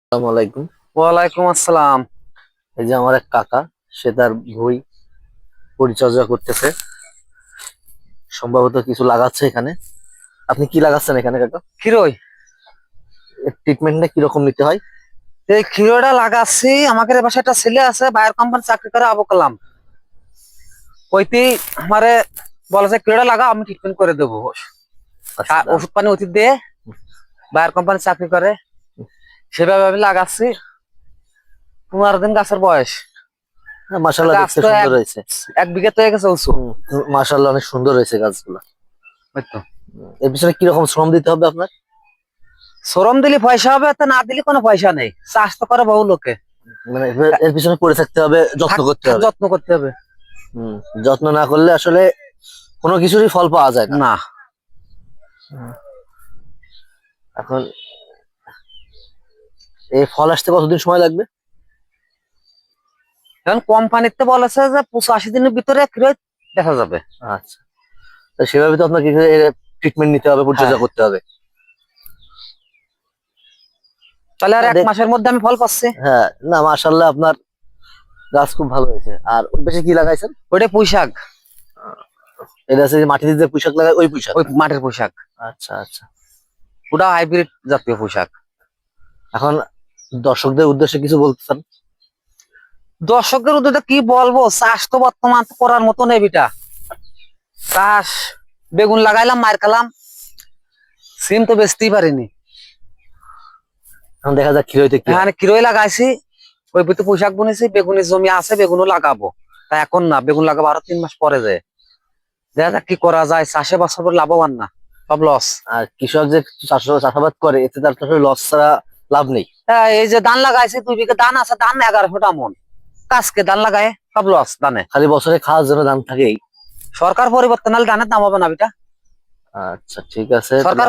আসসালামু আলাইকুম। ওয়ালাইকুম আসসালাম। এই যে আমার এক কাকা, সে তার ভুঁই পরিচর্যা করতেছে, সম্ভবত কিছু লাগাচ্ছে এখানে। আপনি কি লাগাচ্ছেন এখানে কাকা? ক্ষীরই, ট্রিটমেন্টটা কিরকম নিতে হয়? এই ক্ষীরটা লাগাচ্ছি। আমাদের এ পাশে একটা ছেলে আছে, বায়ার কোম্পানি চাকরি করে, আবু কালাম। ওইটি আমারে বলেছে ক্ষীরটা লাগা, আমি ট্রিটমেন্ট করে দেবো। আচ্ছা। ওষুধ পানি ওষুধ দিয়ে, বায়ার কোম্পানি চাকরি করে, সেভাবে আমি লাগাচ্ছি। 15 দিন গাছের বয়স। মাশাআল্লাহ, গাছ দেখতে তো সুন্দর হয়েছে। এক বিঘে তো হয়ে গেছে উঁচু। মাশাআল্লাহ, অনেক সুন্দর হয়েছে গাছগুলো। ওই তো। এর পিছনে কিরকম শ্রম দিতে হবে আপনার? শ্রম দিলে পয়সা হবে, তো না দিলে কোনো পয়সা নেই। চাষ তো করে বহু লোকে। মানে এর পিছনে পড়ে থাকতে হবে, যত্ন করতে হবে। যত্ন করতে হবে। হম। যত্ন না করলে আসলে কোনো কিছুরই ফল পাওয়া যায় না। না। এখন এই ফল আসতে কতদিন সময় লাগবে? এখন কোম্পানিতে বলেছে যে 85 দিনের ভিতরে ক্ষীরই দেখা যাবে। আচ্ছা, তো সেভাবে তো আপনাকে ট্রিটমেন্ট নিতে হবে, হ্যাঁ, পরিচর্যা করতে হবে। তাহলে আর না, 1 মাসের মধ্যে আমি ফল পাচ্ছি। হ্যাঁ, না মাশাআল্লাহ, আপনার গাছ খুব ভালো হয়েছে। আর ওই পাশে কি লাগাইছেন? ওইটা পুঁই শাক। এটা আছে যে মাটিতে যে পুঁইশাক লাগায়, ওই পুঁইশাক। ওই মাটির পুঁই শাক। আচ্ছা আচ্ছা। ওটা হাইব্রিড জাতীয় পুঁই শাক। এখন দর্শকদের উদ্দেশ্যে কিছু বলতে চান? দর্শকদের উদ্দেশ্যে কি বলবো, চাষ তো বর্তমান তো করার মতো নেই বিটা। চাষ, বেগুন লাগাইলাম, মার খেলাম, সিম তো বেচতেই পারিনি। এখন দেখা যাক ক্ষীরইতে কি হয়। এখানে কিরই লাগাইছি, ওই ভিতরে পুঁই শাক বুনেছি, বেগুনের জমি আছে, বেগুনও লাগাবো। তা এখন না, বেগুন লাগাবো আরো 3 মাস পরে যায়। দেখা যাক কি করা যায়। চাষে বছর লাভবান না, সব লস। আর কৃষক যে চাষাবাদ করে, এতে তার তো আসলে লস ছাড়া লাভ নেই। এই যে ধান লাগাইছি, 2 বিঘা ধান আছে, ধান 1100টা মন। কাজকে ধান লাগায় সব লস ধানে। খালি বছরে খাওয়ার জন্য দাম থাকেই। সরকার পরিবর্তন হলে ধানের দাম হবে না বিটা। আচ্ছা, ঠিক আছে। সরকার